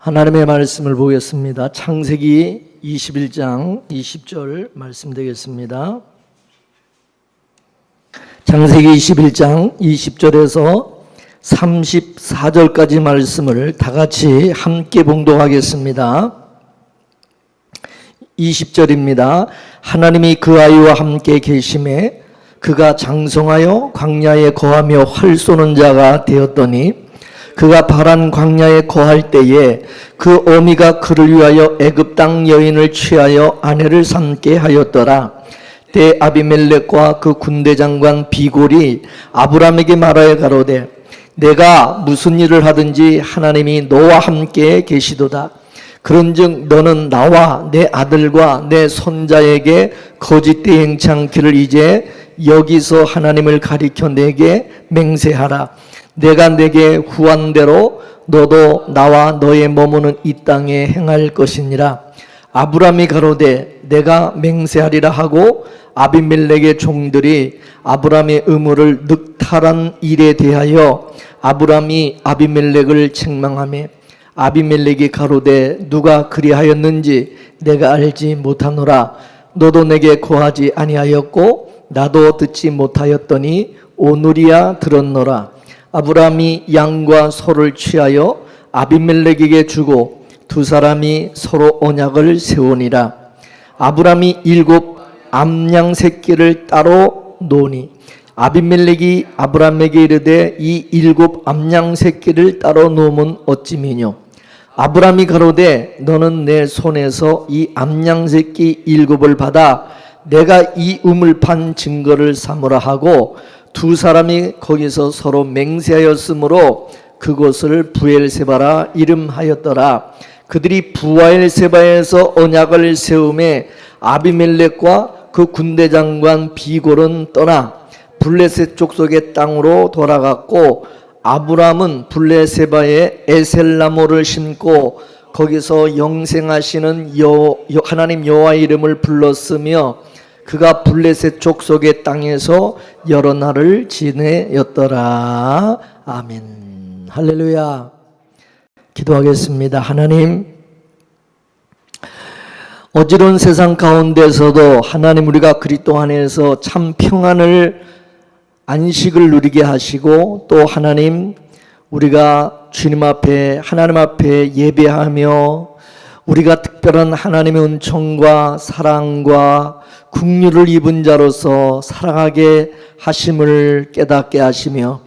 하나님의 말씀을 보겠습니다. 창세기 21장 20절 말씀 되겠습니다. 창세기 21장 20절에서 34절까지 말씀을 다 같이 함께 봉독하겠습니다. 20절입니다. 하나님이 그 아이와 함께 계심에 그가 장성하여 광야에 거하며 활 쏘는 자가 되었더니 그가 파란 광야에 거할 때에 그 어미가 그를 위하여 애굽 땅 여인을 취하여 아내를 삼게 하였더라. 때 아비멜렉과 그 군대 장관 비골이 아브람에게 말하여 가로되 내가 무슨 일을 하든지 하나님이 너와 함께 계시도다. 그런즉 너는 나와 내 아들과 내 손자에게 거짓되이 행치 않기를 이제 여기서 하나님을 가리켜 내게 맹세하라. 내가 내게 후한 대로 너도 나와 너의 머무는 이 땅에 행할 것이니라. 아브람이 가로되 내가 맹세하리라 하고 아비멜렉의 종들이 아브람의 의무를 늑탈한 일에 대하여 아브람이 아비멜렉을 책망하며 아비멜렉이 가로되 누가 그리하였는지 내가 알지 못하노라. 너도 내게 고하지 아니하였고 나도 듣지 못하였더니 오늘이야 들었노라. 아브람이 양과 소를 취하여 아비멜렉에게 주고 두 사람이 서로 언약을 세우니라. 아브람이 7 암양 새끼를 따로 놓으니 아비멜렉이 아브람에게 이르되 이 7 암양 새끼를 따로 놓으면 어찌미뇨. 아브람이 가로되 너는 내 손에서 이 암양 새끼 7을 받아 내가 이 우물판 증거를 삼으라 하고 두 사람이 거기서 서로 맹세하였으므로 그곳을 부엘세바라 이름하였더라. 그들이 부엘세바에서 언약을 세우매 아비멜렉과 그 군대 장관 비골은 떠나 블레셋 족속의 땅으로 돌아갔고 아브람은 블레세바에 에셀나무를 심고 거기서 영생하시는 하나님 여호와의 이름을 불렀으며 그가 블레셋 족속의 땅에서 여러 날을 지내었더라. 아멘. 할렐루야. 기도하겠습니다. 하나님, 어지러운 세상 가운데서도 하나님 우리가 그리스도 안에서 참 평안을 안식을 누리게 하시고 또 하나님 우리가 주님 앞에 하나님 앞에 예배하며 우리가 특별한 하나님의 은총과 사랑과 긍휼을 입은 자로서 살아가게 하심을 깨닫게 하시며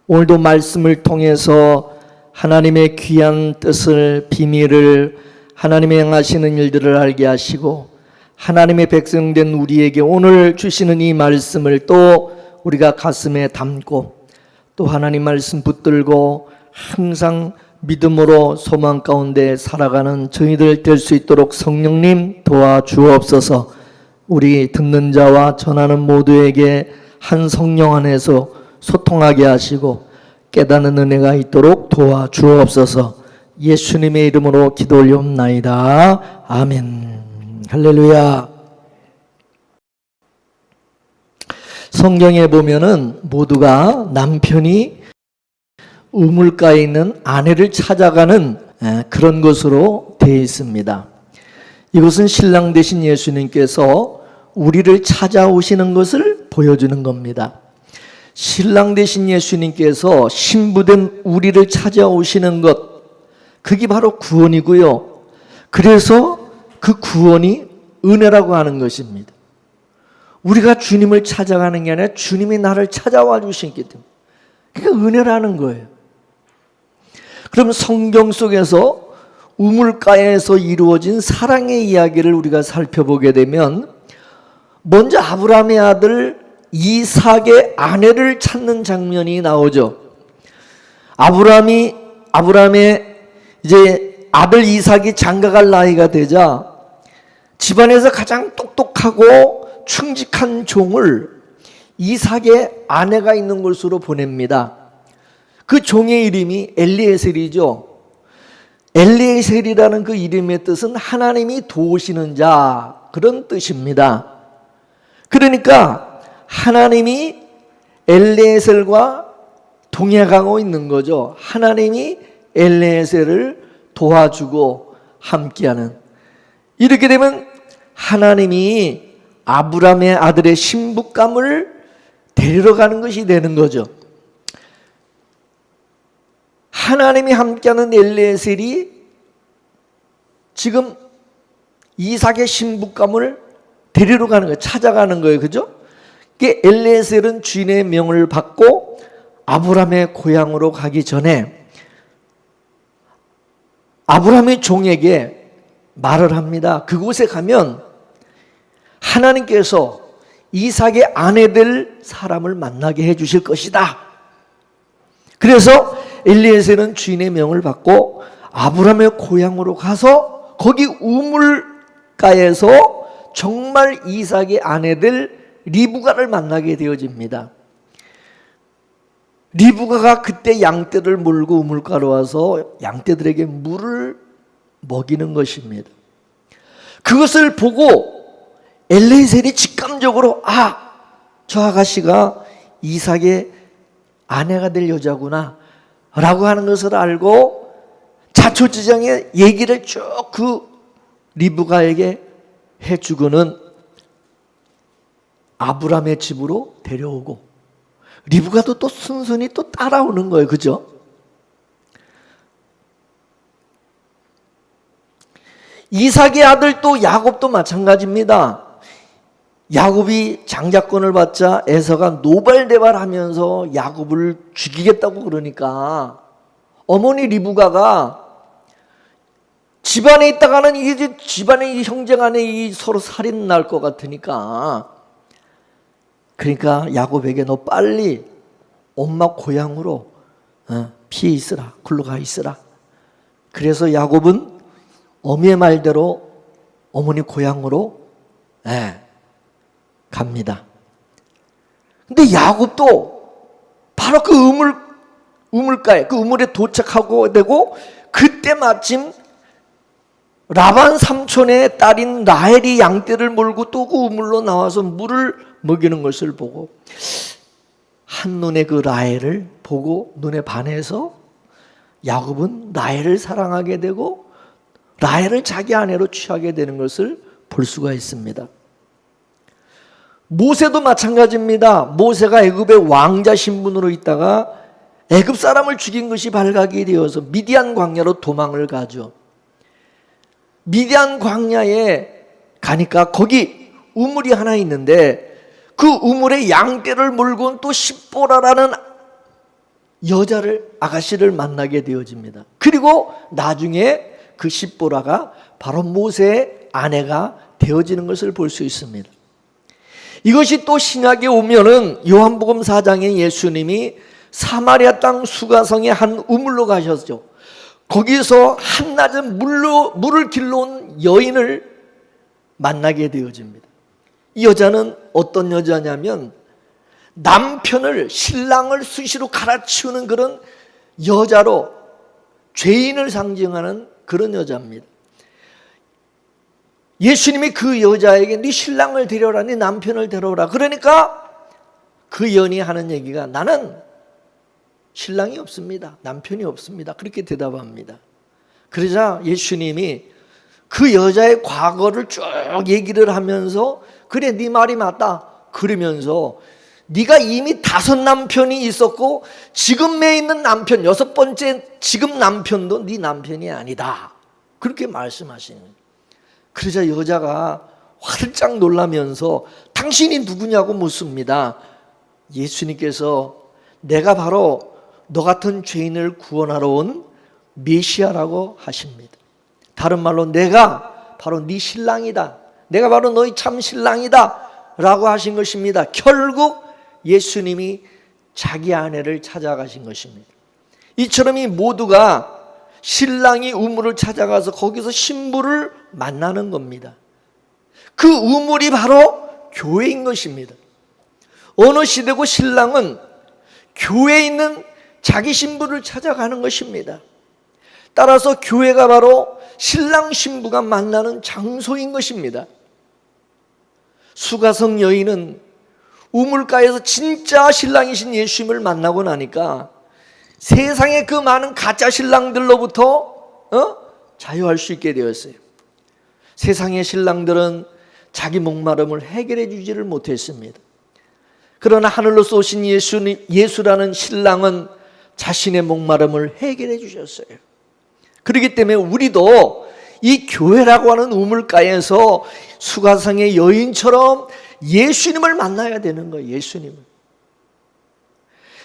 오늘도 말씀을 통해서 하나님의 귀한 뜻을 비밀을 하나님의 행하시는 일들을 알게 하시고 하나님의 백성된 우리에게 오늘 주시는 이 말씀을 또 우리가 가슴에 담고 또 하나님 말씀 붙들고 항상 믿음으로 소망 가운데 살아가는 저희들 될 수 있도록 성령님 도와주옵소서. 우리 듣는 자와 전하는 모두에게 한 성령 안에서 소통하게 하시고 깨닫는 은혜가 있도록 도와주옵소서. 예수님의 이름으로 기도 올리옵나이다. 아멘. 할렐루야. 성경에 보면은 모두가 남편이 우물가에 있는 아내를 찾아가는 그런 것으로 되어 있습니다. 이것은 신랑 되신 예수님께서 우리를 찾아오시는 것을 보여주는 겁니다. 신랑 되신 예수님께서 신부된 우리를 찾아오시는 것, 그게 바로 구원이고요. 그래서 그 구원이 은혜라고 하는 것입니다. 우리가 주님을 찾아가는 게 아니라 주님이 나를 찾아와 주시기 때문에 그게 은혜라는 거예요. 그럼 성경 속에서 우물가에서 이루어진 사랑의 이야기를 우리가 살펴보게 되면 먼저 아브라함의 아들 이삭의 아내를 찾는 장면이 나오죠. 아브라함의 이제 아들 이삭이 장가갈 나이가 되자 집안에서 가장 똑똑하고 충직한 종을 이삭의 아내가 있는 곳으로 보냅니다. 그 종의 이름이 엘리에셀이죠. 엘리에셀이라는 그 이름의 뜻은 하나님이 도우시는 자, 그런 뜻입니다. 그러니까 하나님이 엘리에셀과 동행하고 있는 거죠. 하나님이 엘리에셀을 도와주고 함께하는, 이렇게 되면 하나님이 아브라함의 아들의 신부감을 데리러 가는 것이 되는 거죠. 하나님이 함께하는 엘리에셀이 지금 이삭의 신부감을 데리러 가는 거예요. 찾아가는 거예요. 그죠? 엘리에셀은 주인의 명을 받고 아브라함의 고향으로 가기 전에 아브라함의 종에게 말을 합니다. 그곳에 가면 하나님께서 이삭의 아내 될 사람을 만나게 해 주실 것이다. 그래서 엘리에셀은 주인의 명을 받고 아브라함의 고향으로 가서 거기 우물가에서 정말 이삭의 아내 될 리브가를 만나게 되어집니다. 리브가가 그때 양떼를 몰고 우물가로 와서 양떼들에게 물을 먹이는 것입니다. 그것을 보고 엘리에셀이 직감적으로 저 아가씨가 이삭의 아내가 될 여자구나 라고 하는 것을 알고 자초지정의 얘기를 쭉 그 리브가에게 해주고는 아브라함의 집으로 데려오고, 리브가도 또 순순히 또 따라오는 거예요. 그죠? 이삭의 아들 또 야곱도 마찬가지입니다. 야곱이 장자권을 받자 에서가 노발대발하면서 야곱을 죽이겠다고 그러니까 어머니 리브가가 집안에 있다가는 이게 집안의 형제 간에 서로 살인 날 것 같으니까, 그러니까 야곱에게 너 빨리 엄마 고향으로 피해 있으라, 굴러가 있으라. 그래서 야곱은 어미의 말대로 어머니 고향으로 갑니다. 근데 야곱도 바로 그 우물가에, 그 우물에 도착하고 되고, 그때 마침 라반 삼촌의 딸인 라헬이 양떼를 몰고 또 그 우물로 나와서 물을 먹이는 것을 보고 한눈에 그 라헬을 보고 눈에 반해서 야곱은 라헬을 사랑하게 되고 라헬을 자기 아내로 취하게 되는 것을 볼 수가 있습니다. 모세도 마찬가지입니다. 모세가 애굽의 왕자 신분으로 있다가 애굽 사람을 죽인 것이 발각이 되어서 미디안 광야로 도망을 가죠. 미디안 광야에 가니까 거기 우물이 하나 있는데 그 우물에 양떼를 몰고 온 또 십보라라는 여자를, 아가씨를 만나게 되어집니다. 그리고 나중에 그 십보라가 바로 모세의 아내가 되어지는 것을 볼 수 있습니다. 이것이 또 신약에 오면은 요한복음 4장에 예수님이 사마리아 땅 수가성의 한 우물로 가셨죠. 거기서 한낮은 물을 길러 온 여인을 만나게 되어집니다. 이 여자는 어떤 여자냐면 남편을, 신랑을 수시로 갈아치우는 그런 여자로 죄인을 상징하는 그런 여자입니다. 예수님이 그 여자에게 네 신랑을 데려오라, 네 남편을 데려오라. 그러니까 그 여인이 하는 얘기가 나는 신랑이 없습니다, 남편이 없습니다, 그렇게 대답합니다. 그러자 예수님이 그 여자의 과거를 쭉 얘기를 하면서 그래 네 말이 맞다 그러면서 네가 이미 5 남편이 있었고 지금에 있는 남편 6번째 지금 남편도 네 남편이 아니다 그렇게 말씀하시는 거예요. 그러자 여자가 활짝 놀라면서 당신이 누구냐고 묻습니다. 예수님께서 내가 바로 너 같은 죄인을 구원하러 온 메시아라고 하십니다. 다른 말로 내가 바로 네 신랑이다, 내가 바로 너희 참 신랑이다 라고 하신 것입니다. 결국 예수님이 자기 아내를 찾아가신 것입니다. 이처럼 이 모두가 신랑이 우물을 찾아가서 거기서 신부를 만나는 겁니다. 그 우물이 바로 교회인 것입니다. 어느 시대고 신랑은 교회에 있는 자기 신부를 찾아가는 것입니다. 따라서 교회가 바로 신랑 신부가 만나는 장소인 것입니다. 수가성 여인은 우물가에서 진짜 신랑이신 예수님을 만나고 나니까 세상의 그 많은 가짜 신랑들로부터 자유할 수 있게 되었어요. 세상의 신랑들은 자기 목마름을 해결해 주지를 못했습니다. 그러나 하늘로서 오신 예수라는 신랑은 자신의 목마름을 해결해 주셨어요. 그렇기 때문에 우리도 이 교회라고 하는 우물가에서 수가성의 여인처럼 예수님을 만나야 되는 거예요. 예수님을.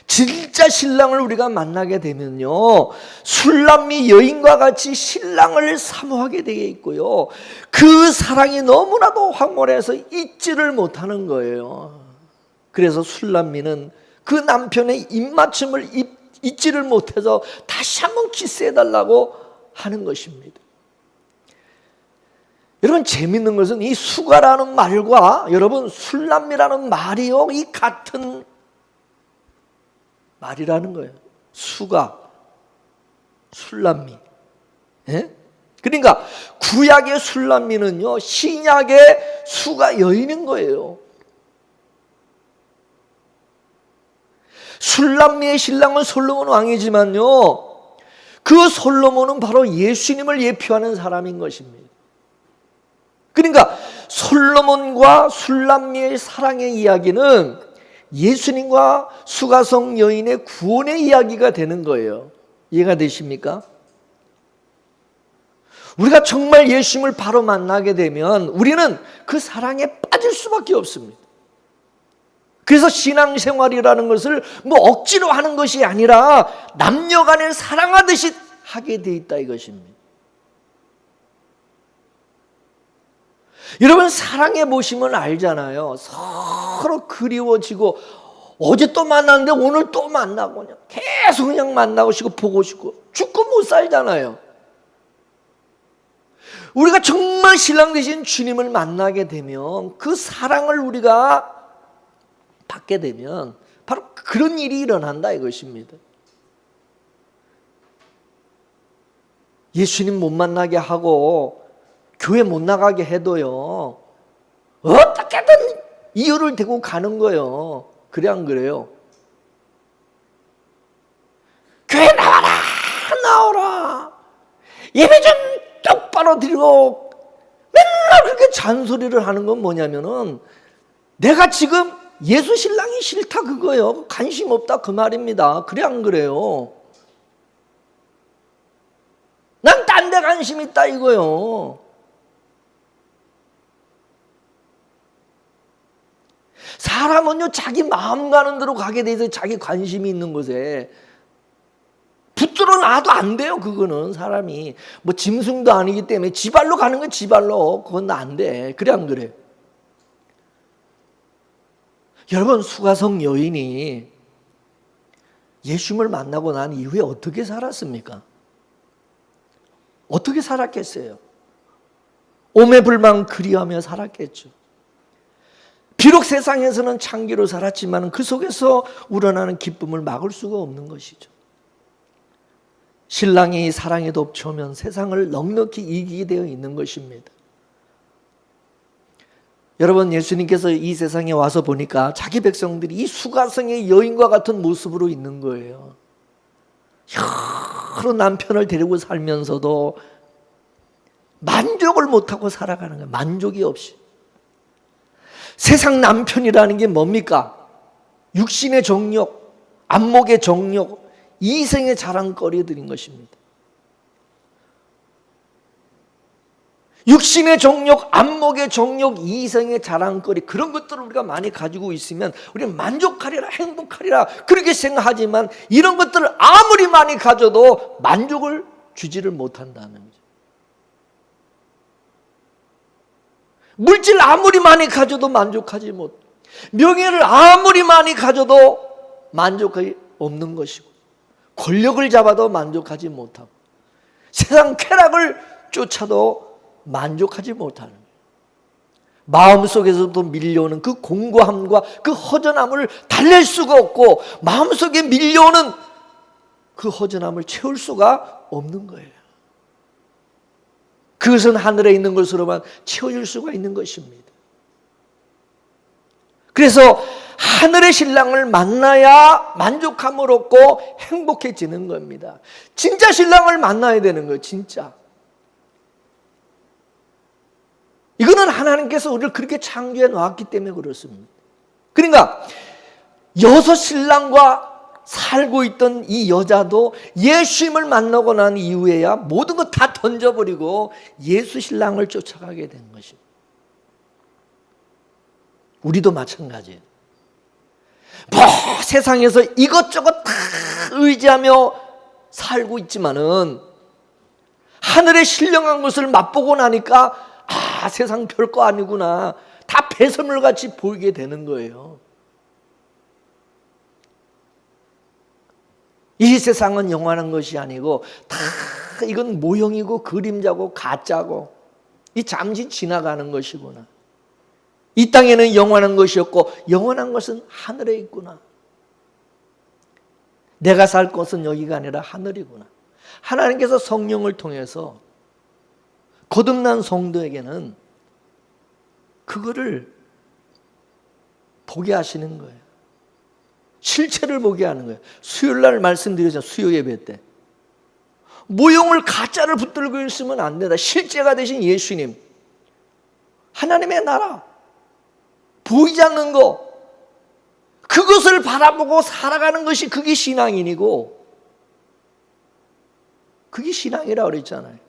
진짜 신랑을 우리가 만나게 되면요, 술람미 여인과 같이 신랑을 사모하게 되어 있고요, 그 사랑이 너무나도 황홀해서 잊지를 못하는 거예요. 그래서 술람미는 그 남편의 입맞춤을 잊지를 못해서 다시 한번 키스해달라고 하는 것입니다. 여러분, 재밌는 것은 이 수가라는 말과 여러분 술람미라는 말이요, 이 같은 말이라는 거예요. 수가, 술람미. 예? 그러니까 구약의 술람미는요, 신약의 수가 여인인 거예요. 술람미의 신랑은 솔로몬 왕이지만요, 그 솔로몬은 바로 예수님을 예표하는 사람인 것입니다. 그러니까 솔로몬과 술람미의 사랑의 이야기는 예수님과 수가성 여인의 구원의 이야기가 되는 거예요. 이해가 되십니까? 우리가 정말 예수님을 바로 만나게 되면 우리는 그 사랑에 빠질 수밖에 없습니다. 그래서 신앙생활이라는 것을 뭐 억지로 하는 것이 아니라 남녀 간에 사랑하듯이 하게 돼 있다 이것입니다. 여러분, 사랑해 보시면 알잖아요. 서로 그리워지고, 어제 또 만났는데 오늘 또 만나고, 그냥 계속 그냥 만나고 싶고 보고 싶고 죽고 못 살잖아요. 우리가 정말 신랑 되신 주님을 만나게 되면, 그 사랑을 우리가 받게 되면 바로 그런 일이 일어난다 이것입니다. 예수님 못 만나게 하고 교회 못 나가게 해도요, 어떻게든 이유를 대고 가는 거예요. 그래 안 그래요? 교회 나와라, 예배 좀 똑바로 드리고, 맨날 그렇게 잔소리를 하는 건 뭐냐면은 내가 지금 예수 신랑이 싫다 그거예요. 관심 없다 그 말입니다. 그래 안 그래요? 난 딴 데 관심 있다 이거요. 사람은요, 자기 마음 가는 대로 가게 돼 있어요. 자기 관심이 있는 곳에 붙들어 놔도 안 돼요. 그거는 사람이 뭐 짐승도 아니기 때문에 지발로 가는 건 지발로, 그건 안 돼. 그래 안 그래? 여러분, 수가성 여인이 예수님을 만나고 난 이후에 어떻게 살았습니까? 어떻게 살았겠어요? 오매불망 그리하며 살았겠죠. 비록 세상에서는 창기로 살았지만 그 속에서 우러나는 기쁨을 막을 수가 없는 것이죠. 신랑이 사랑에 덮쳐오면 세상을 넉넉히 이기게 되어 있는 것입니다. 여러분, 예수님께서 이 세상에 와서 보니까 자기 백성들이 이 수가성의 여인과 같은 모습으로 있는 거예요. 여러 남편을 데리고 살면서도 만족을 못하고 살아가는 거예요. 만족이 없이. 세상 남편이라는 게 뭡니까? 육신의 정욕, 안목의 정욕, 이생의 자랑거리들인 것입니다. 육신의 정욕, 안목의 정욕, 이생의 자랑거리, 그런 것들을 우리가 많이 가지고 있으면 우리는 만족하리라, 행복하리라 그렇게 생각하지만 이런 것들을 아무리 많이 가져도 만족을 주지를 못한다는 거죠. 물질 아무리 많이 가져도 만족하지 못, 명예를 아무리 많이 가져도 만족이 없는 것이고, 권력을 잡아도 만족하지 못하고, 세상 쾌락을 쫓아도 만족하지 못하는 거예요. 마음속에서부터 밀려오는 그 공고함과 그 허전함을 달랠 수가 없고, 마음속에 밀려오는 그 허전함을 채울 수가 없는 거예요. 그것은 하늘에 있는 것으로만 채워질 수가 있는 것입니다. 그래서 하늘의 신랑을 만나야 만족함을 얻고 행복해지는 겁니다. 진짜 신랑을 만나야 되는 거예요. 진짜. 이거는 하나님께서 우리를 그렇게 창조해 놓았기 때문에 그렇습니다. 그러니까 여섯 신랑과 살고 있던 이 여자도 예수님을 만나고 난 이후에야 모든 것 다 던져버리고 예수 신랑을 쫓아가게 된 것입니다. 우리도 마찬가지예요. 세상에서 이것저것 다 의지하며 살고 있지만은 하늘의 신령한 것을 맛보고 나니까 세상 별거 아니구나, 다 배설물같이 보이게 되는 거예요. 이 세상은 영원한 것이 아니고 다 이건 모형이고 그림자고 가짜고 이 잠시 지나가는 것이구나. 이 땅에는 영원한 것이 없고 영원한 것은 하늘에 있구나. 내가 살 곳은 여기가 아니라 하늘이구나. 하나님께서 성령을 통해서 거듭난 성도에게는 그거를 보게 하시는 거예요. 실체를 보게 하는 거예요. 수요일날 말씀드렸잖아요. 수요 예배 때 모형을 가짜를 붙들고 있으면 안 된다. 실제가 되신 예수님, 하나님의 나라, 보이지 않는 거, 그것을 바라보고 살아가는 것이 그게 신앙인이고, 그게 신앙이라고 그랬잖아요.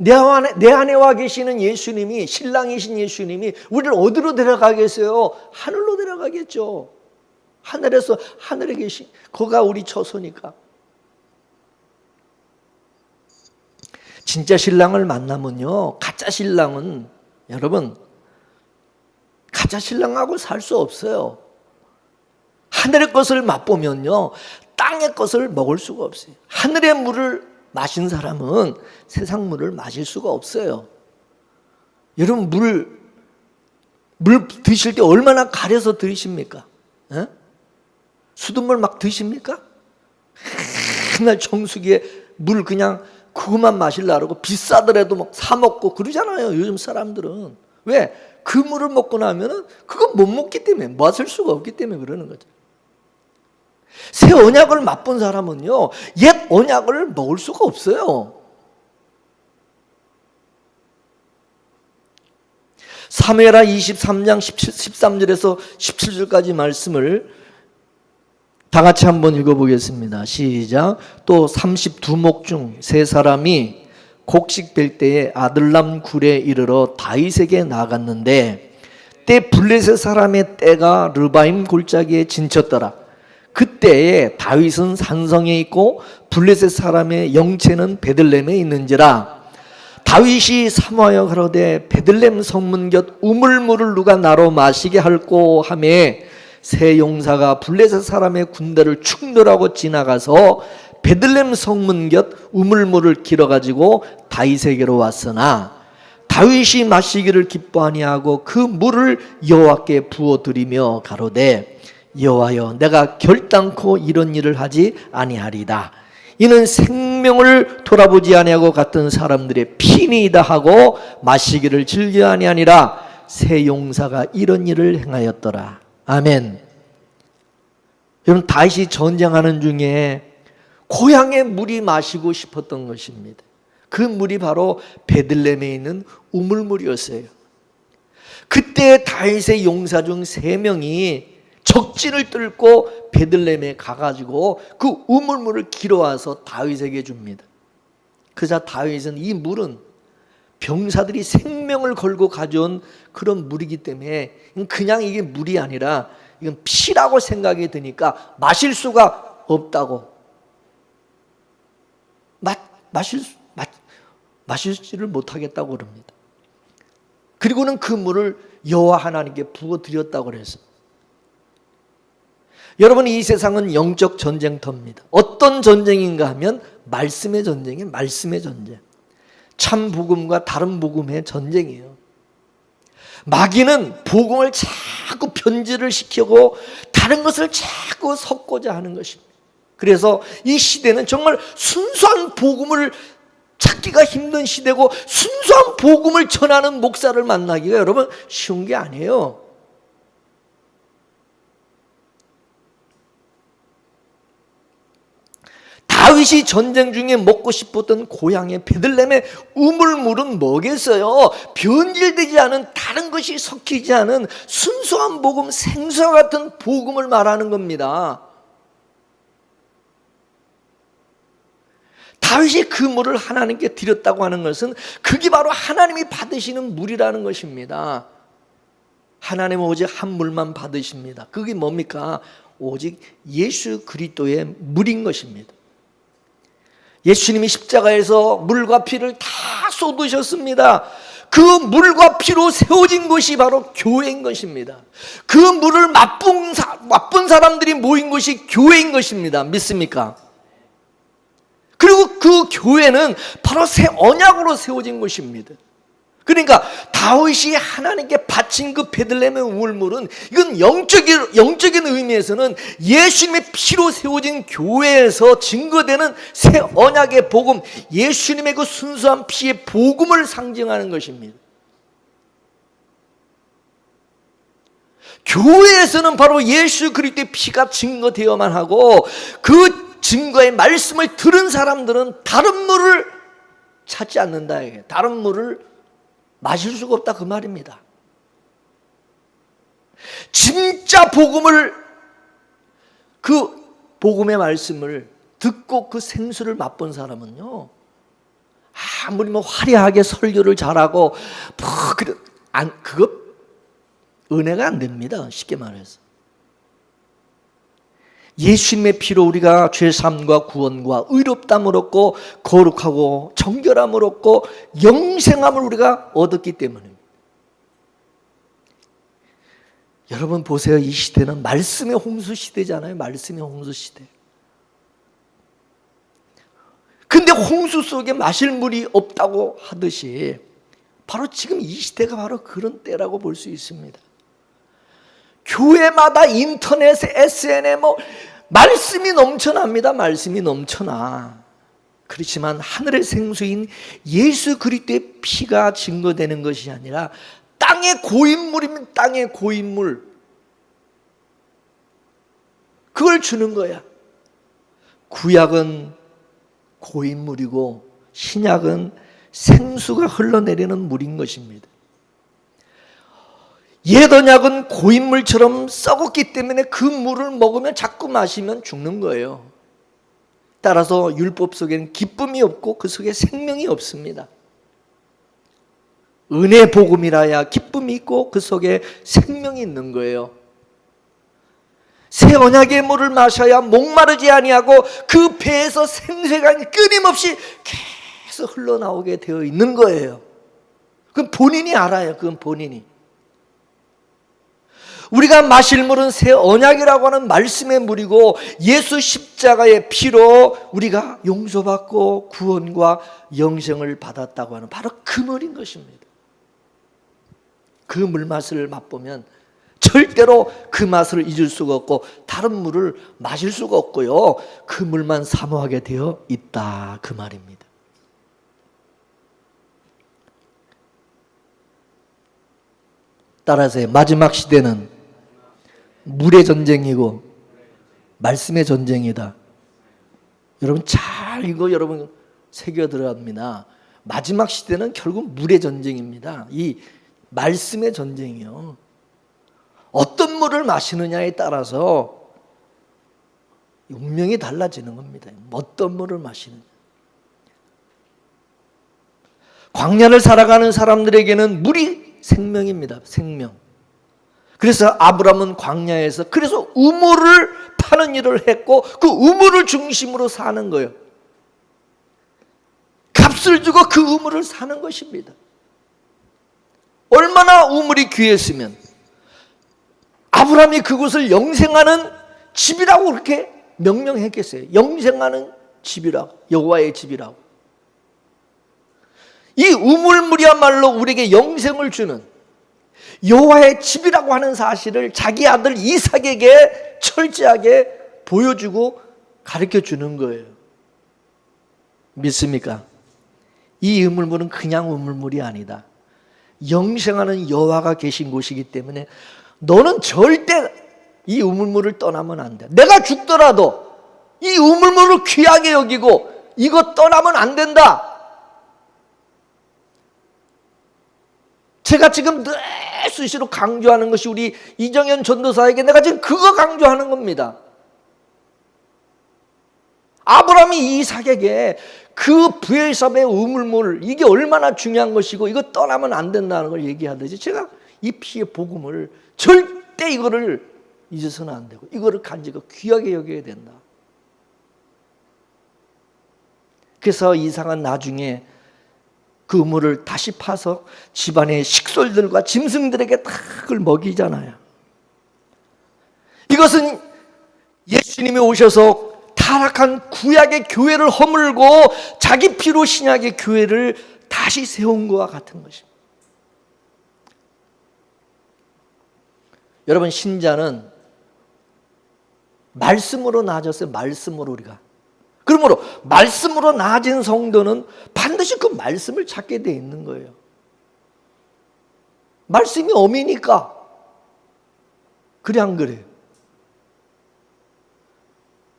내 안에 와 계시는 예수님이, 신랑이신 예수님이 우리를 어디로 데려가겠어요? 하늘로 데려가겠죠. 하늘에서 하늘에 계신 거가 우리 처소니까. 진짜 신랑을 만나면요, 가짜 신랑은 여러분 가짜 신랑하고 살 수 없어요. 하늘의 것을 맛보면요, 땅의 것을 먹을 수가 없어요. 하늘의 물을 마신 사람은 세상 물을 마실 수가 없어요. 여러분 물 드실 때 얼마나 가려서 드십니까? 에? 수돗물 막 드십니까? 맨날 정수기에 물 그냥 그것만 마시려고 비싸더라도 막 사 먹고 그러잖아요. 요즘 사람들은. 왜? 그 물을 먹고 나면은 그거 못 먹기 때문에, 마실 수가 없기 때문에 그러는 거죠. 새 언약을 맛본 사람은요, 옛 언약을 먹을 수가 없어요. 사무엘하 23장 13절에서 17절까지 말씀을 다 같이 한번 읽어보겠습니다. 시작. 또 32목 중 세 사람이 곡식 뺄 때에 아들람 굴에 이르러 다윗에게 나갔는데 때 블레셋 사람의 떼가 르바임 골짜기에 진쳤더라. 그때에 다윗은 산성에 있고 블레셋 사람의 영체는 베들레헴에 있는지라. 다윗이 사모하여 가로되 베들레헴 성문 곁 우물물을 누가 나로 마시게 할꼬 하매 세 용사가 블레셋 사람의 군대를 충돌하고 지나가서 베들레헴 성문 곁 우물물을 길어가지고 다윗에게로 왔으나 다윗이 마시기를 기뻐하니하고 그 물을 여호와께 부어드리며 가로되 여호와여, 내가 결단코 이런 일을 하지 아니하리다. 이는 생명을 돌아보지 아니하고 갔던 사람들의 피니이다 하고 마시기를 즐겨 아니하니라. 세 용사가 이런 일을 행하였더라. 아멘. 여러분, 다윗이 전쟁하는 중에 고향의 물이 마시고 싶었던 것입니다. 그 물이 바로 베들레헴에 있는 우물물이었어요. 그때 다윗의 용사 중 3명이 적진을 뚫고 베들레헴에 가가지고 그 우물물을 길어와서 다윗에게 줍니다. 그러자 다윗은 이 물은 병사들이 생명을 걸고 가져온 그런 물이기 때문에 그냥 이게 물이 아니라 이건 피라고 생각이 드니까 마실 수가 없다고, 마실지를 못하겠다고 그럽니다. 그리고는 그 물을 여호와 하나님께 부어드렸다고 그랬어요. 여러분, 이 세상은 영적 전쟁터입니다. 어떤 전쟁인가 하면 말씀의 전쟁이에요. 말씀의 전쟁. 참 복음과 다른 복음의 전쟁이에요. 마귀는 복음을 자꾸 변질을 시키고 다른 것을 자꾸 섞고자 하는 것입니다. 그래서 이 시대는 정말 순수한 복음을 찾기가 힘든 시대고, 순수한 복음을 전하는 목사를 만나기가 여러분 쉬운 게 아니에요. 다윗이 전쟁 중에 먹고 싶었던 고향의 베들레헴의 우물물은 뭐겠어요? 변질되지 않은, 다른 것이 섞이지 않은 순수한 복음, 생수와 같은 복음을 말하는 겁니다. 다윗이 그 물을 하나님께 드렸다고 하는 것은 그게 바로 하나님이 받으시는 물이라는 것입니다. 하나님은 오직 한 물만 받으십니다. 그게 뭡니까? 오직 예수 그리스도의 물인 것입니다. 예수님이 십자가에서 물과 피를 다 쏟으셨습니다. 그 물과 피로 세워진 것이 바로 교회인 것입니다. 그 물을 맛본 사람들이 모인 것이 교회인 것입니다. 믿습니까? 그리고 그 교회는 바로 새 언약으로 세워진 것입니다. 그러니까 다윗이 하나님께 바친 그 베들레헴의 우물물은, 이건 영적인 의미에서는 예수님의 피로 세워진 교회에서 증거되는 새 언약의 복음, 예수님의 그 순수한 피의 복음을 상징하는 것입니다. 교회에서는 바로 예수 그리스도의 피가 증거되어야만 하고, 그 증거의 말씀을 들은 사람들은 다른 물을 찾지 않는다. 다른 물을 마실 수가 없다, 그 말입니다. 진짜 복음을, 그 복음의 말씀을 듣고 그 생수를 맛본 사람은요, 아무리 뭐 화려하게 설교를 잘하고 그거 은혜가 안 됩니다. 쉽게 말해서. 예수님의 피로 우리가 죄사함과 구원과 의롭다함을 얻고 거룩하고 정결함을 얻고 영생함을 우리가 얻었기 때문입니다. 여러분 보세요. 이 시대는 말씀의 홍수 시대잖아요. 말씀의 홍수 시대. 근데 홍수 속에 마실 물이 없다고 하듯이 바로 지금 이 시대가 바로 그런 때라고 볼 수 있습니다. 교회마다 인터넷에 SNS에 말씀이 넘쳐납니다. 말씀이 넘쳐나. 그렇지만 하늘의 생수인 예수 그리스도의 피가 증거되는 것이 아니라 땅의 고인물이면 땅의 고인물, 그걸 주는 거야. 구약은 고인물이고 신약은 생수가 흘러내리는 물인 것입니다. 옛 언약은 고인물처럼 썩었기 때문에 그 물을 먹으면, 자꾸 마시면 죽는 거예요. 따라서 율법 속에는 기쁨이 없고 그 속에 생명이 없습니다. 은혜 복음이라야 기쁨이 있고 그 속에 생명이 있는 거예요. 새 언약의 물을 마셔야 목마르지 아니하고 그 배에서 생수가 끊임없이 계속 흘러나오게 되어 있는 거예요. 그건 본인이 알아요. 그건 본인이. 우리가 마실 물은 새 언약이라고 하는 말씀의 물이고, 예수 십자가의 피로 우리가 용서받고 구원과 영생을 받았다고 하는 바로 그 물인 것입니다. 그 물맛을 맛보면 절대로 그 맛을 잊을 수가 없고 다른 물을 마실 수가 없고요, 그 물만 사모하게 되어 있다, 그 말입니다. 따라서 마지막 시대는 물의 전쟁이고 말씀의 전쟁이다. 여러분 잘 이거 여러분 새겨 들어갑니다. 마지막 시대는 결국 물의 전쟁입니다. 이 말씀의 전쟁이요. 어떤 물을 마시느냐에 따라서 운명이 달라지는 겁니다. 어떤 물을 마시느냐. 광야를 살아가는 사람들에게는 물이 생명입니다. 생명. 그래서 아브라함은 광야에서 그래서 우물을 파는 일을 했고 그 우물을 중심으로 사는 거예요. 값을 주고 그 우물을 사는 것입니다. 얼마나 우물이 귀했으면 아브라함이 그곳을 영생하는 집이라고 그렇게 명명했겠어요. 영생하는 집이라고, 여호와의 집이라고. 이 우물물이야말로 우리에게 영생을 주는 여호와의 집이라고 하는 사실을 자기 아들 이삭에게 철저하게 보여주고 가르쳐 주는 거예요. 믿습니까? 이 우물물은 그냥 우물물이 아니다. 영생하는 여호와가 계신 곳이기 때문에 너는 절대 이 우물물을 떠나면 안 돼. 내가 죽더라도 이 우물물을 귀하게 여기고 이거 떠나면 안 된다. 제가 지금 늘 수시로 강조하는 것이 우리 이정현 전도사에게 내가 지금 그거 강조하는 겁니다. 아브라함이 이삭에게 그 브엘사베의 우물물 이게 얼마나 중요한 것이고 이거 떠나면 안 된다는 걸 얘기하듯이 제가 이 피의 복음을 절대 이거를 잊어서는 안 되고 이거를 간직하고 귀하게 여겨야 된다. 그래서 이삭은 나중에 그 우물을 다시 파서 집안의 식솔들과 짐승들에게 다 그걸 먹이잖아요. 이것은 예수님이 오셔서 타락한 구약의 교회를 허물고 자기 피로 신약의 교회를 다시 세운 것과 같은 것입니다. 여러분, 신자는 말씀으로 나아졌어요. 말씀으로 우리가. 그러므로 말씀으로 나아진 성도는 반드시 그 말씀을 찾게 돼 있는 거예요. 말씀이 어미니까. 그래 안 그래요?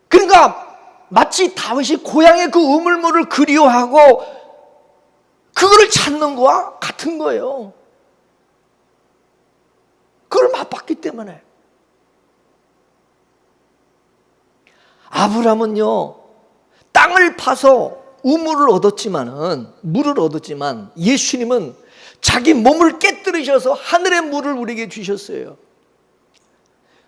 그러니까 마치 다윗이 고향의 그 우물물을 그리워하고 그거를 찾는 거와 같은 거예요. 그걸 맛봤기 때문에. 아브라함은요, 땅을 파서 우물을 물을 얻었지만 예수님은 자기 몸을 깨뜨리셔서 하늘의 물을 우리에게 주셨어요.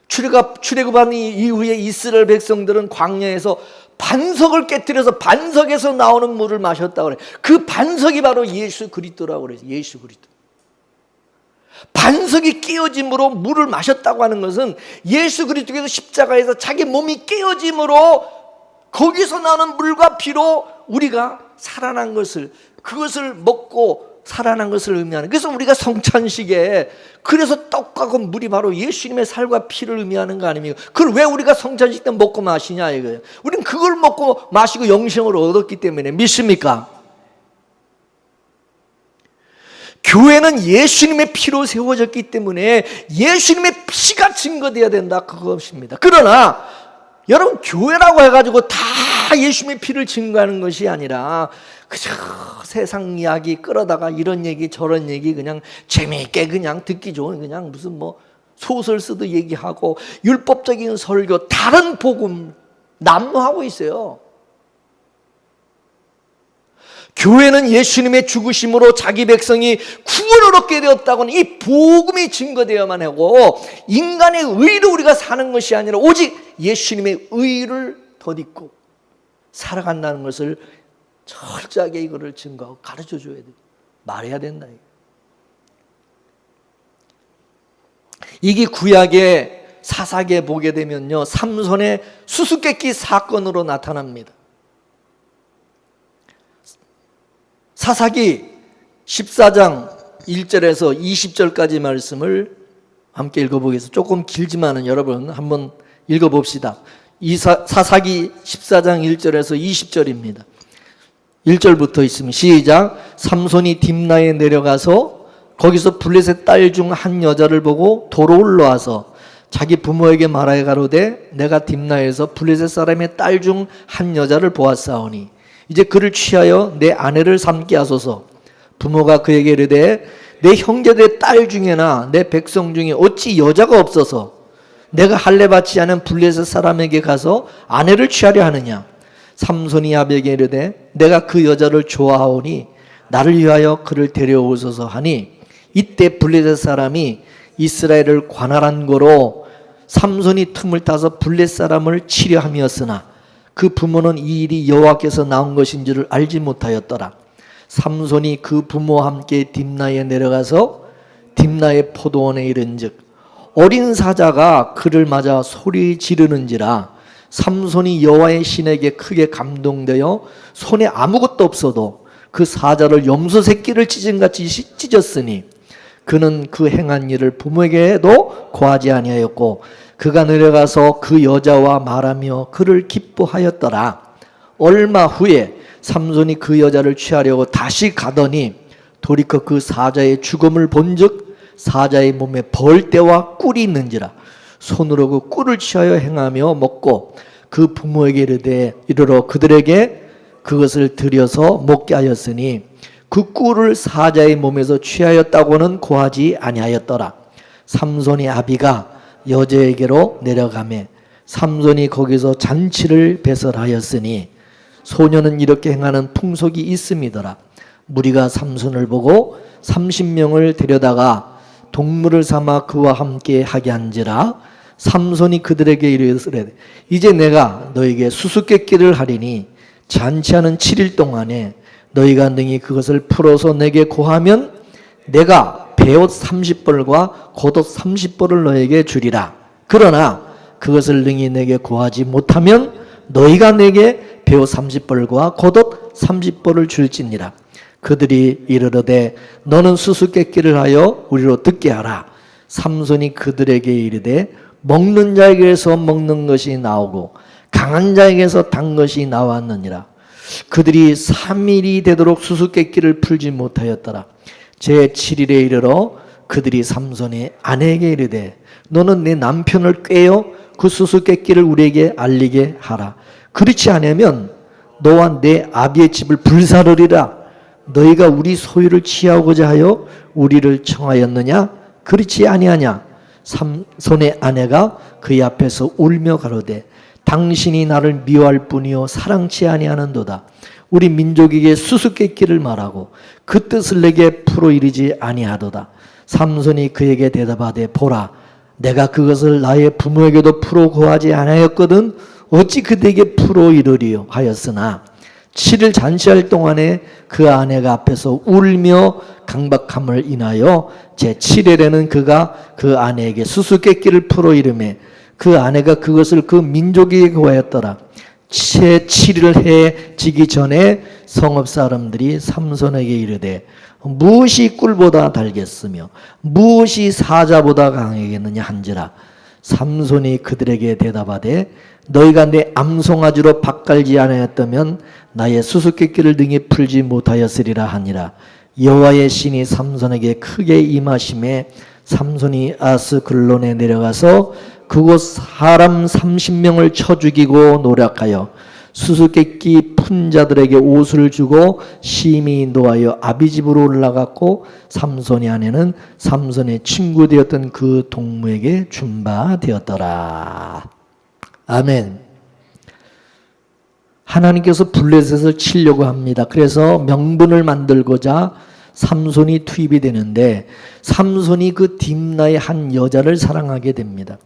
출애굽한 이후에 이스라엘 백성들은 광야에서 반석을 깨뜨려서 반석에서 나오는 물을 마셨다고 그래요. 그 반석이 바로 예수 그리스도라고 그래요. 예수 그리스도. 반석이 깨어짐으로 물을 마셨다고 하는 것은 예수 그리스도께서 십자가에서 자기 몸이 깨어짐으로 거기서 나오는 물과 피로 우리가 살아난 것을, 그것을 먹고 살아난 것을 의미하는. 그래서 우리가 성찬식에 그래서 떡과 그 물이 바로 예수님의 살과 피를 의미하는 거 아닙니까? 그걸 왜 우리가 성찬식 때 먹고 마시냐 이거예요. 우리는 그걸 먹고 마시고 영생을 얻었기 때문에. 믿습니까? 교회는 예수님의 피로 세워졌기 때문에 예수님의 피가 증거되어야 된다, 그것입니다. 그러나 여러분, 교회라고 해가지고 다 예수님의 피를 증거하는 것이 아니라 그저 세상 이야기 끌어다가 이런 얘기 저런 얘기 그냥 재미있게 그냥 듣기 좋은 그냥 무슨 뭐 소설 쓰듯 얘기하고 율법적인 설교, 다른 복음 난무하고 있어요. 교회는 예수님의 죽으심으로 자기 백성이 구원을 얻게 되었다고는 이 복음이 증거되어야만 하고, 인간의 의로 우리가 사는 것이 아니라 오직 예수님의 의를 덧입고 살아간다는 것을 철저하게 이거를 증거하고 가르쳐 줘야 돼. 말해야 된다. 이게 구약의 사사기에 보게 되면요, 삼손의 수수께끼 사건으로 나타납니다. 사사기 14장 1절에서 20절까지 말씀을 함께 읽어보겠습니다. 조금 길지만은 여러분 한번 읽어봅시다. 사사기 14장 1절에서 20절입니다. 1절부터 있으면 시작. 삼손이 딥나에 내려가서 거기서 블레셋 딸 중 한 여자를 보고 도로 올라와서 자기 부모에게 말하여 가로되 내가 딥나에서 블레셋 사람의 딸 중 한 여자를 보았사오니 이제 그를 취하여 내 아내를 삼게 하소서. 부모가 그에게 이르되 내 형제들의 딸 중에나 내 백성 중에 어찌 여자가 없어서 내가 할례 받지 않은 블레셋 사람에게 가서 아내를 취하려 하느냐. 삼손이 아비에게 이르되 내가 그 여자를 좋아하오니 나를 위하여 그를 데려오소서 하니 이때 블레셋 사람이 이스라엘을 관할한 거로 삼손이 틈을 타서 블레셋 사람을 치려 함이었으나 그 부모는 이 일이 여호와께서 나온 것인 줄을 알지 못하였더라. 삼손이 그 부모와 함께 딥나에 내려가서 딥나의 포도원에 이른즉 어린 사자가 그를 맞아 소리 지르는지라. 삼손이 여호와의 신에게 크게 감동되어 손에 아무것도 없어도 그 사자를 염소 새끼를 찢은같이 찢었으니 그는 그 행한 일을 부모에게도 고하지 아니하였고 그가 내려가서 그 여자와 말하며 그를 기뻐하였더라. 얼마 후에 삼손이 그 여자를 취하려고 다시 가더니 돌이켜 그 사자의 죽음을 본즉 사자의 몸에 벌떼와 꿀이 있는지라. 손으로 그 꿀을 취하여 행하며 먹고 그 부모에게 이르러 그들에게 그것을 들여서 먹게 하였으니 그 꿀을 사자의 몸에서 취하였다고는 고하지 아니하였더라. 삼손이 아비가 여자에게로 내려가매 삼손이 거기서 잔치를 배설하였으니 소녀는 이렇게 행하는 풍속이 있음이더라. 무리가 삼손을 보고 30명을 데려다가 동물을 삼아 그와 함께 하게 한지라. 삼손이 그들에게 이르되 이제 내가 너에게 수수께끼를 하리니 잔치하는 7일 동안에 너희가 능히 그것을 풀어서 내게 고하면 내가 베옷 30벌과 겉옷 30벌을 너에게 주리라. 그러나 그것을 능히 내게 고하지 못하면 너희가 내게 베옷 30벌과 겉옷 30벌을 줄지니라. 그들이 이르러되 너는 수수께끼를 하여 우리로 듣게 하라. 삼손이 그들에게 이르되 먹는 자에게서 먹는 것이 나오고 강한 자에게서 단 것이 나왔느니라. 그들이 3일이 되도록 수수께끼를 풀지 못하였더라. 제7일에 이르러 그들이 삼손의 아내에게 이르되 너는 내 남편을 꾀어 그 수수께끼를 우리에게 알리게 하라. 그렇지 않으면 너와 내 아비의 집을 불사르리라. 너희가 우리 소유를 취하고자 하여 우리를 청하였느냐? 그렇지 아니하냐? 삼손의 아내가 그의 앞에서 울며 가로되 당신이 나를 미워할 뿐이요 사랑치 아니하는도다. 우리 민족에게 수수께끼를 말하고 그 뜻을 내게 풀어 이르지 아니하도다. 삼손이 그에게 대답하되 보라 내가 그것을 나의 부모에게도 풀어 고하지 아니하였거든 어찌 그대에게 풀어 이르리요 하였으나 7일 잔치할 동안에 그 아내가 앞에서 울며 강박함을 인하여 제7일에는 그가 그 아내에게 수수께끼를 풀어 이르매 그 아내가 그것을 그 민족에게 고하였더라. 제7일 해 지기 전에 성읍 사람들이 삼손에게 이르되 무엇이 꿀보다 달겠으며 무엇이 사자보다 강하겠느냐 한지라. 삼손이 그들에게 대답하되 너희가 내 암송아지로 밭갈지 아니하였다면 나의 수수께끼를 능히 풀지 못하였으리라 하니라. 여호와의 신이 삼손에게 크게 임하심에 삼손이 아스글론에 내려가서 그곳 사람 30명을 쳐 죽이고 노략하여 수수께끼 푼 자들에게 옷을 주고 심히 노하여 아비집으로 올라갔고 삼손의 아내는 삼손의 친구 되었던 그 동무에게 준 바 되었더라. 아멘. 하나님께서 블레셋을 치려고 합니다. 그래서 명분을 만들고자 삼손이 투입이 되는데 삼손이 그 딥나의 한 여자를 사랑하게 됩니다.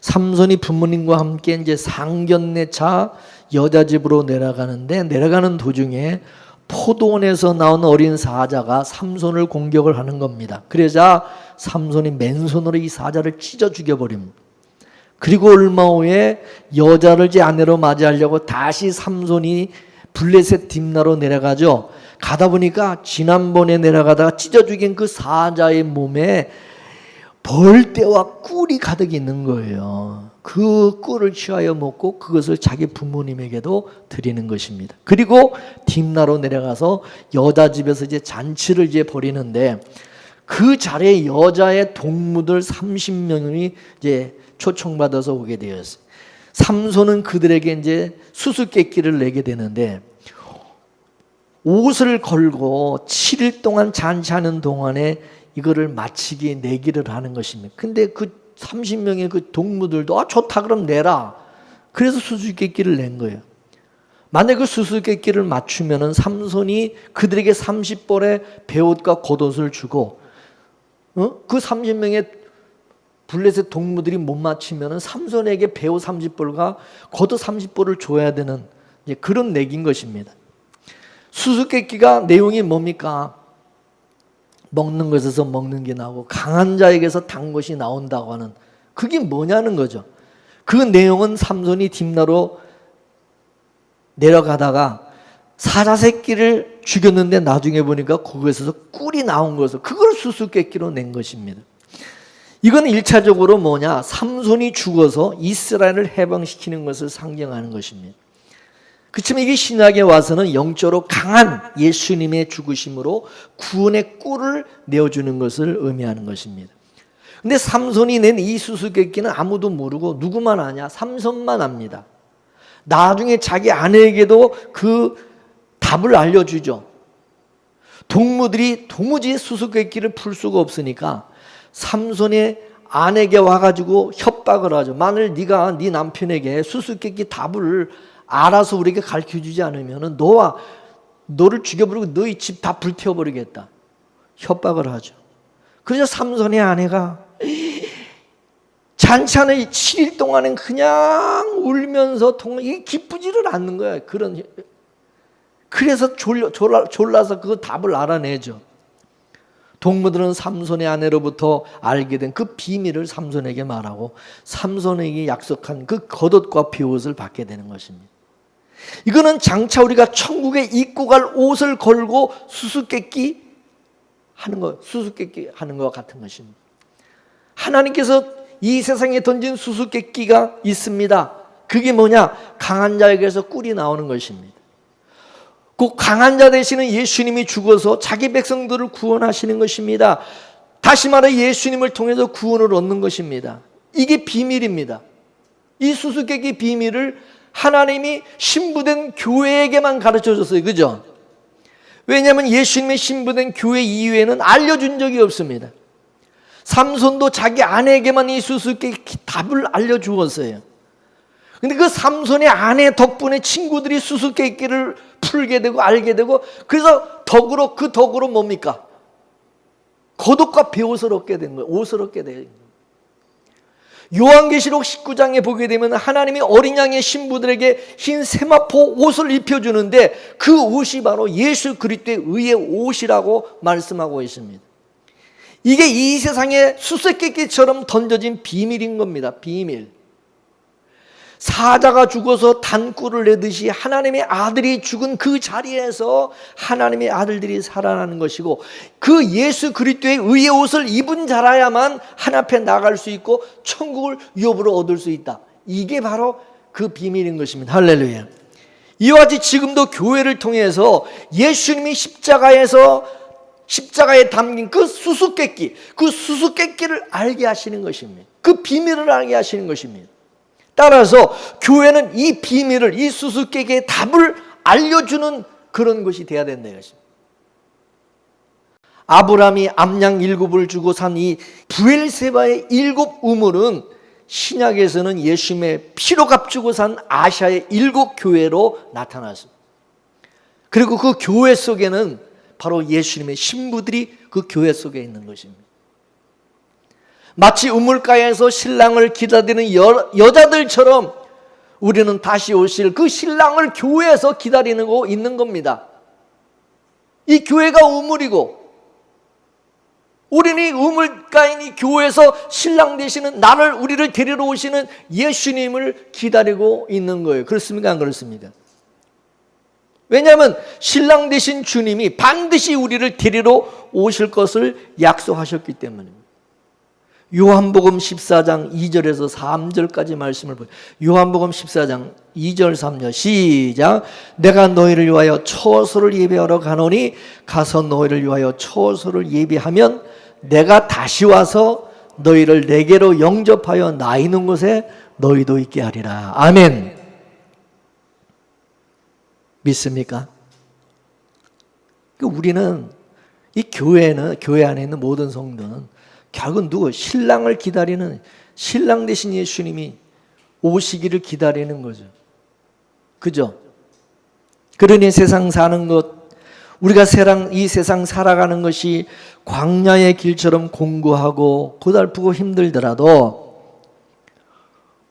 삼손이 부모님과 함께 이제 상견례차 여자 집으로 내려가는데 내려가는 도중에 포도원에서 나온 어린 사자가 삼손을 공격을 하는 겁니다. 그러자 삼손이 맨손으로 이 사자를 찢어 죽여버립니다. 그리고 얼마 후에 여자를 제 아내로 맞이하려고 다시 삼손이 블레셋 딥나로 내려가죠. 가다 보니까 지난번에 내려가다가 찢어 죽인 그 사자의 몸에 벌떼와 꿀이 가득 있는 거예요. 그 꿀을 취하여 먹고 그것을 자기 부모님에게도 드리는 것입니다. 그리고 딥나로 내려가서 여자 집에서 이제 잔치를 이제 벌이는데 그 자리에 여자의 동무들 30명이 이제 초청받아서 오게 되었어요. 삼손은 그들에게 이제 수수께끼를 내게 되는데 옷을 걸고 7일 동안 잔치하는 동안에 이거를 마치기 내기를 하는 것입니다. 근데 그 30명의 그 동무들도 좋다 그럼 내라. 그래서 수수께끼를 낸 거예요. 만약 그 수수께끼를 맞추면은 삼손이 그들에게 30벌의 베옷과 겉옷을 주고 그 30명의 블레셋 동무들이 못 맞추면은 삼손에게 베옷 30벌과 겉옷 30벌을 줘야 되는 이제 그런 내기인 것입니다. 수수께끼가 내용이 뭡니까? 먹는 것에서 먹는 게 나오고 강한 자에게서 단 것이 나온다고 하는 그게 뭐냐는 거죠. 그 내용은 삼손이 딥나로 내려가다가 사자 새끼를 죽였는데 나중에 보니까 그것에서 꿀이 나온 것을 그걸 수수께끼로 낸 것입니다. 이건 1차적으로 뭐냐? 삼손이 죽어서 이스라엘을 해방시키는 것을 상징하는 것입니다. 그렇지만 이게 신약에 와서는 영적으로 강한 예수님의 죽으심으로 구원의 꿀을 내어주는 것을 의미하는 것입니다. 근데 삼손이 낸 이 수수께끼는 아무도 모르고 누구만 아냐? 삼손만 압니다. 나중에 자기 아내에게도 그 답을 알려주죠. 동무들이 도무지 수수께끼를 풀 수가 없으니까 삼손의 아내에게 와가지고 협박을 하죠. 만일 네가 네 남편에게 수수께끼 답을 알아서 우리에게 가르쳐주지 않으면 너를 죽여버리고 너희 집 다 불태워버리겠다. 협박을 하죠. 그래서 삼손의 아내가 잔치하는 7일 동안은 그냥 울면서 기쁘지를 않는 거야. 그래서 졸라서 그 답을 알아내죠. 동무들은 삼손의 아내로부터 알게 된 그 비밀을 삼손에게 말하고 삼손에게 약속한 그 겉옷과 베옷을 받게 되는 것입니다. 이거는 장차 우리가 천국에 입고 갈 옷을 걸고 수수께끼 하는 것 같은 것입니다. 하나님께서 이 세상에 던진 수수께끼가 있습니다. 그게 뭐냐? 강한 자에게서 꿀이 나오는 것입니다. 그 강한 자 되시는 예수님이 죽어서 자기 백성들을 구원하시는 것입니다. 다시 말해 예수님을 통해서 구원을 얻는 것입니다. 이게 비밀입니다. 이 수수께끼 비밀을 하나님이 신부된 교회에게만 가르쳐줬어요. 그죠? 왜냐하면 예수님의 신부된 교회 이후에는 알려준 적이 없습니다. 삼손도 자기 아내에게만 이 수수께끼 답을 알려주었어요. 근데 그 삼손의 아내 덕분에 친구들이 수수께끼를 풀게 되고 알게 되고, 그래서 그 덕으로 뭡니까? 겉옷과 베옷을 얻게 된 거예요. 옷을 얻게 된 거예요. 요한계시록 19장에 보게 되면 하나님이 어린 양의 신부들에게 흰 세마포 옷을 입혀주는데 그 옷이 바로 예수 그리스도의 의의 옷이라고 말씀하고 있습니다. 이게 이 세상에 수수께끼처럼 던져진 비밀인 겁니다. 비밀. 사자가 죽어서 단꿀을 내듯이 하나님의 아들이 죽은 그 자리에서 하나님의 아들들이 살아나는 것이고, 그 예수 그리스도의 의의 옷을 입은 자라야만 하나님 앞에 나갈 수 있고 천국을 유업으로 얻을 수 있다. 이게 바로 그 비밀인 것입니다. 할렐루야. 이와 같이 지금도 교회를 통해서 예수님이 십자가에 담긴 그 수수께끼를 알게 하시는 것입니다. 그 비밀을 알게 하시는 것입니다. 따라서 교회는 이 비밀을, 이 수수께끼의 답을 알려주는 그런 것이 되어야 된다는 것입니다. 아브라함이 암양 7을 주고 산 이 브엘세바의 7 우물은 신약에서는 예수님의 피로 값주고 산 아시아의 7 교회로 나타났습니다. 그리고 그 교회 속에는 바로 예수님의 신부들이 그 교회 속에 있는 것입니다. 마치 우물가에서 신랑을 기다리는 여자들처럼 우리는 다시 오실 그 신랑을 교회에서 기다리고 있는 겁니다. 이 교회가 우물이고 우리는 이 우물가인 이 교회에서 신랑 되시는 우리를 데리러 오시는 예수님을 기다리고 있는 거예요. 그렇습니까? 안 그렇습니까? 왜냐하면 신랑 되신 주님이 반드시 우리를 데리러 오실 것을 약속하셨기 때문입니다. 요한복음 14장 2절에서 3절까지 말씀을 보세요. 요한복음 14장 2절 3절 시작. 내가 너희를 위하여 처소를 예비하러 가노니 가서 너희를 위하여 처소를 예비하면 내가 다시 와서 너희를 내게로 영접하여 나 있는 곳에 너희도 있게 하리라. 아멘. 믿습니까? 우리는 이 교회 안에 있는 모든 성도는 결국 신랑을 기다리는, 신랑 되신 예수님이 오시기를 기다리는 거죠. 그죠? 그러니 세상 사는 것, 우리가 이 세상 살아가는 것이 광야의 길처럼 공고하고 고달프고 힘들더라도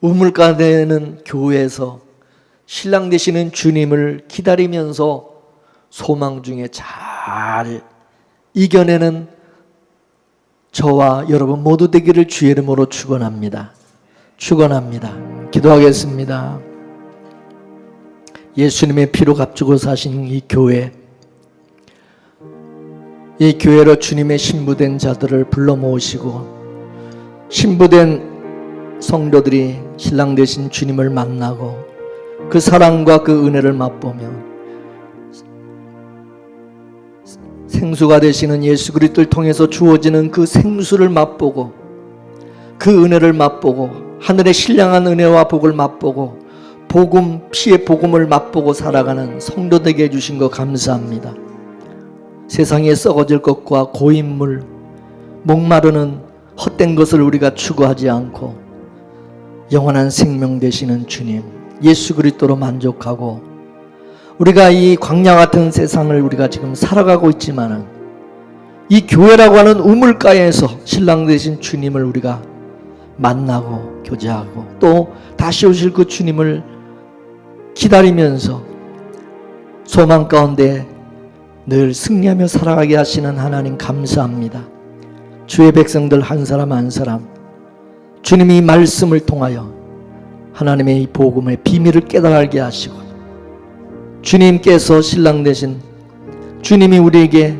우물가되는 교회에서 신랑 되시는 주님을 기다리면서 소망 중에 잘 이겨내는 저와 여러분 모두 되기를 주의 이름으로 축원합니다. 축원합니다. 기도하겠습니다. 예수님의 피로 값주고 사신 이 교회, 이 교회로 주님의 신부된 자들을 불러 모으시고 신부된 성도들이 신랑 되신 주님을 만나고 그 사랑과 그 은혜를 맛보며 생수가 되시는 예수 그리스도를 통해서 주어지는 그 생수를 맛보고 그 은혜를 맛보고 하늘의 신령한 은혜와 복을 맛보고 복음, 피의 복음을 맛보고 살아가는 성도 되게 해주신 거 감사합니다. 세상에 썩어질 것과 고인물, 목마르는 헛된 것을 우리가 추구하지 않고 영원한 생명 되시는 주님 예수 그리스도로 만족하고, 우리가 이 광야 같은 세상을 우리가 지금 살아가고 있지만은 이 교회라고 하는 우물가에서 신랑 되신 주님을 우리가 만나고 교제하고 또 다시 오실 그 주님을 기다리면서 소망 가운데 늘 승리하며 살아가게 하시는 하나님 감사합니다. 주의 백성들 한 사람 한 사람 주님이 말씀을 통하여 하나님의 이 복음의 비밀을 깨달게 하시고, 주님께서 신랑 되신 주님이 우리에게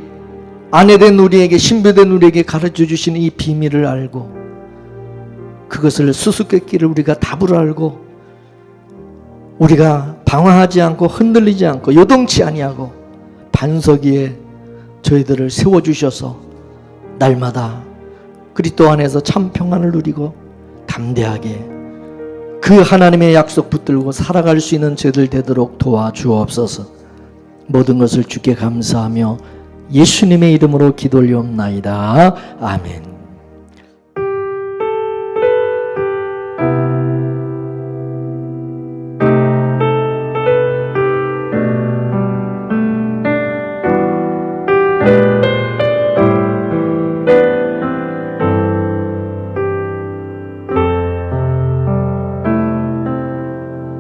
아내된 우리에게 신부된 우리에게 가르쳐 주신 이 비밀을 알고 그것을 수수께끼를 우리가 답을 알고 우리가 방황하지 않고 흔들리지 않고 요동치 아니하고 반석 위에 저희들을 세워주셔서 날마다 그리스도 안에서 참 평안을 누리고 담대하게 그 하나님의 약속 붙들고 살아갈 수 있는 저희들 되도록 도와주옵소서. 모든 것을 주께 감사하며 예수님의 이름으로 기도 올리옵나이다. 아멘.